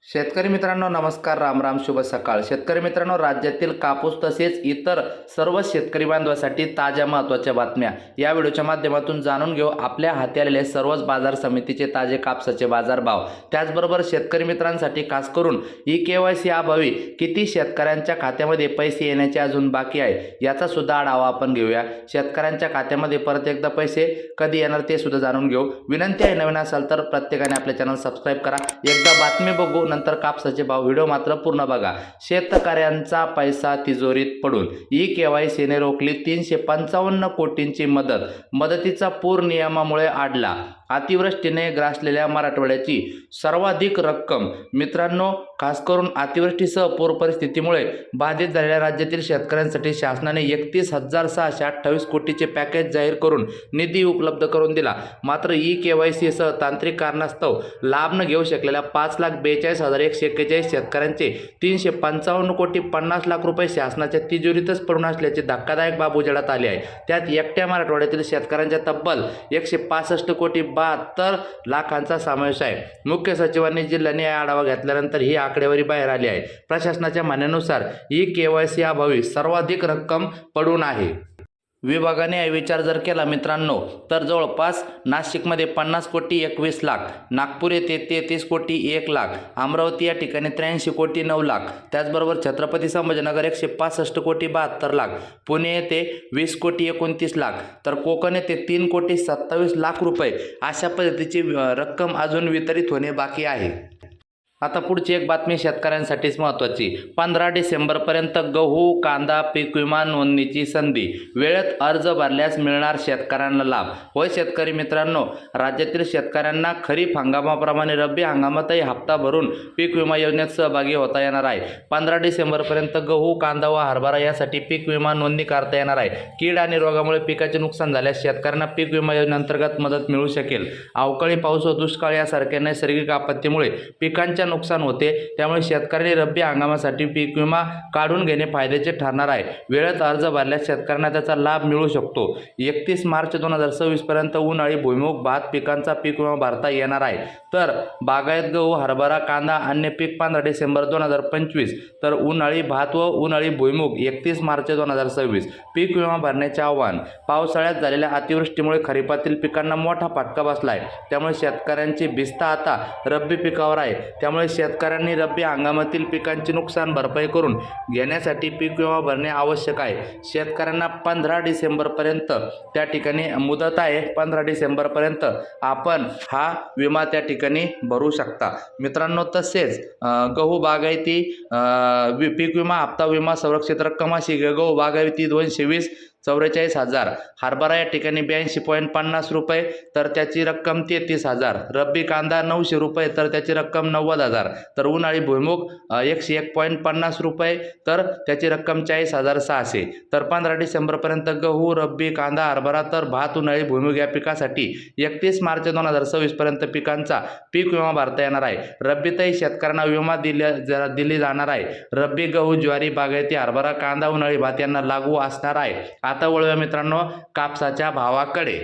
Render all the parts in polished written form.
शेतकरी मित्रांनो नमस्कार, राम राम, शुभ सकाळ. शेतकरी मित्रांनो, राज्यातील कापूस तसेच इतर सर्व शेतकरी बांधवांसाठी ताज्या महत्त्वाच्या बातम्या या व्हिडिओच्या माध्यमातून जाणून घेऊ. आपल्या हाती आलेले सर्वच बाजार समितीचे ताजे कापसाचे बाजारभाव, त्याचबरोबर शेतकरी मित्रांसाठी खास करून ई-KYC अभावी किती शेतकऱ्यांच्या खात्यामध्ये पैसे येण्याचे अजून बाकी आहे याचा सुद्धा आढावा आपण घेऊया. शेतकऱ्यांच्या खात्यामध्ये परत एकदा पैसे कधी येणार ते सुद्धा जाणून घेऊ. विनंती आहे, नवीन असाल तर प्रत्येकाने आपले चॅनल सबस्क्राईब करा. एकदा बातमी बघू, नंतर कापसाचे भाव. व्हिडिओ मात्र पूर्ण बघा. शेतकऱ्यांचा पैसा तिजोरीत पडून ई-KYCने रोखली 355 कोटींची मदतीचा पूर नियमामुळे अडला. अतिवृष्टीने ग्रासलेल्या मराठवाड्याची सर्वाधिक रक्कम. मित्रांनो, खास करून अतिवृष्टीसह पूर परिस्थितीमुळे बाधित झालेल्या राज्यातील शेतकऱ्यांसाठी शासनाने 31,628 कोटीचे पॅकेज जाहीर करून निधी उपलब्ध करून दिला. मात्र ई-KYC सह तांत्रिक कारणास्तव लाभ न घेऊ शकलेल्या 5,42,141 शेतकऱ्यांचे 355 कोटी 50 लाख रुपये शासनाच्या तिजोरीतच पडून असल्याचे धक्कादायक बाब उजेडात आले आहे. त्यात एकट्या मराठवाड्यातील शेतकऱ्यांच्या तब्बल 165 कोटी 72 लाखांचा समावेश आहे. मुख्य सचिवांनी जिल्ह्यांनी आढावा घेतल्यानंतर ही आकडेवारी बाहेर आली आहे. प्रशासनाच्या म्हणण्यानुसार ई-KYC अभावी सर्वाधिक रक्कम पडून आहे. विभागाने विचार जर केला मित्रांनो, तर जवळपास नाशिकमध्ये 50 कोटी 21 लाख, नागपूर येथे 33 कोटी 1 लाख, अमरावती या ठिकाणी 83 कोटी 9 लाख, त्याचबरोबर छत्रपती संभाजीनगर 165 कोटी 72 लाख, पुणे येथे 20 कोटी 29 लाख, तर कोकण येथे 3 कोटी 27 लाख रुपये अशा पद्धतीची रक्कम अजून वितरित होणे बाकी आहे. आता पुढची एक बातमी शेतकऱ्यांसाठीच महत्त्वाची. 15 डिसेंबरपर्यंत गहू कांदा पीक विमा नोंदणीची संधी. वेळेत अर्ज भरल्यास मिळणार शेतकऱ्यांना लाभ. होय शेतकरी मित्रांनो, राज्यातील शेतकऱ्यांना खरीप हंगामाप्रमाणे रब्बी हंगामातही हप्ता भरून पीक विमा योजनेत सहभागी होता येणार आहे. 15 डिसेंबरपर्यंत गहू कांदा व हरभरा यासाठी पीक विमा नोंदणी करता येणार आहे. कीड आणि रोगामुळे पिकाचे नुकसान झाल्यास शेतकऱ्यांना पीक विमा योजनेअंतर्गत मदत मिळू शकेल. अवकाळी पाऊस व दुष्काळ यासारख्या नैसर्गिक आपत्तीमुळे पिकांच्या नुकसान होते, त्यामुळे शेतकऱ्यांनी रब्बी हंगामासाठी पीक विमा काढून घेणे फायद्याचे ठरणार आहे. वेळेत अर्ज भरल्यास शेतकऱ्यांना त्याचा लाभ मिळू शकतो. 31 मार्च 2026 पर्यंत उन्हाळी भुईमूग भात पिकांचा पीक विमा भरता येणार आहे. तर बागायत गहू हरभरा कांदा अन्य पीक 15 डिसेंबर 2025, तर उन्हाळी भात व उन्हाळी भुईमूग 31 मार्च 2026. पीक विमा भरण्याचे आव्हान. पावसाळ्यात झालेल्या अतिवृष्टीमुळे खरीपातील पिकांना मोठा फटका बसला आहे, त्यामुळे शेतकऱ्यांची भिस्त आता रब्बी पिकावर आहे. त्यामुळे शेतकऱ्यांनी रब्बी हंगामातील पिकांची नुकसान भरपाई करून घेण्यासाठी पीक विमा भरणे आवश्यक आहे. शेतकऱ्यांना 15 डिसेंबरपर्यंत त्या ठिकाणी मुदत आहे. 15 डिसेंबरपर्यंत आपण हा विमा त्या ठिकाणी भरू शकता मित्रांनो. तसेच गहू बागायती पीक विमा हप्ता विमा संरक्षित रक्कम अशी गहू बागायती 220 44,000, हरभरा या ठिकाणी 82.50 रुपये, तर त्याची रक्कम 33,000, रब्बी कांदा 900 रुपये, तर त्याची रक्कम 90,000, तर उन्हाळी भुईमूग 101.50 रुपये, तर त्याची रक्कम 40,600. तर 15 डिसेंबरपर्यंत गहू रब्बी कांदा हरभरा तर भात उन्हाळी भुईमूग या पिकासाठी 31 मार्च 2026 पर्यंत पिकांचा पीक विमा भरता येणार आहे. रब्बीतही शेतकऱ्यांना विमा दिली जाणार आहे. रब्बी गहू ज्वारी बागायती हरभरा कांदा उन्हाळी भात यांना लागू असणार आहे. आता वळूया मित्रांनो कापसाच्या भावाकडे.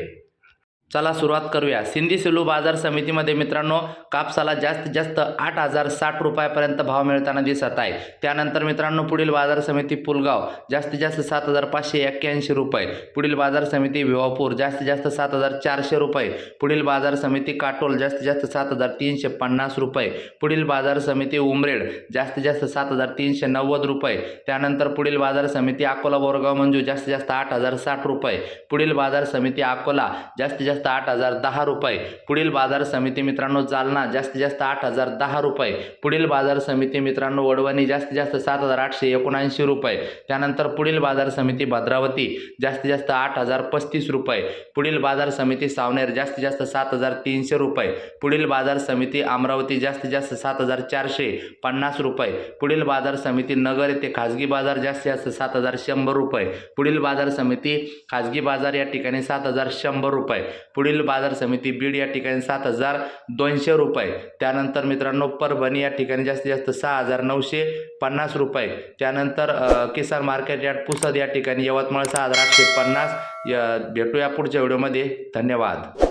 चला सुरुवात करूया. सिंधी सिल्लू बाजार समितीमध्ये मित्रांनो कापसाला जास्तीत जास्त 8,060 रुपयापर्यंत भाव मिळताना दिसत आहे. त्यानंतर मित्रांनो पुढील बाजार समिती पुलगाव जास्तीत जास्त 7,581 रुपये. पुढील बाजार समिती भिवापूर जास्तीत जास्त 7,400 रुपये. पुढील बाजार समिती काटोल जास्तीत जास्त 7,350 रुपये. पुढील बाजार समिती उमरेड जास्तीत जास्त 7,390 रुपये. त्यानंतर पुढील बाजार समिती अकोला बोरगाव मंजू जास्तीत जास्त 8,060 रुपये. पुढील बाजार समिती अकोला जास्तीत जास्त 8,010 रुपये. पुढील बाजार समिती मित्रांनो जालना जास्तीत जास्त 8,010 रुपये. पुढील बाजार समिती मित्रांनो वडवणी जास्तीत जास्त 7,879 रुपये. त्यानंतर पुढील बाजार समिती भद्रावती जास्तीत जास्त 8,035 रुपये. पुढील बाजार समिती सावनेर जास्तीत जास्त 7,300 रुपये. पुढील बाजार समिती अमरावती जास्तीत जास्त 7,450 रुपये. पुढील बाजार समिती नगर येथे खाजगी बाजार जास्तीत जास्त 7,100 रुपये. पुढील बाजार समिती खाजगी बाजार या ठिकाणी 7,100 रुपये. पुढील बाजार समिती बीड या ठिकाणी 7,200 रुपये. त्यानंतर मित्रांनो परभणी या ठिकाणी जास्तीत जास्त 6,950 रुपये. त्यानंतर किसान मार्केट यार्ड पुसद या ठिकाणी यवतमाळ 6,850. भेटूया पुढच्या व्हिडिओमध्ये. धन्यवाद.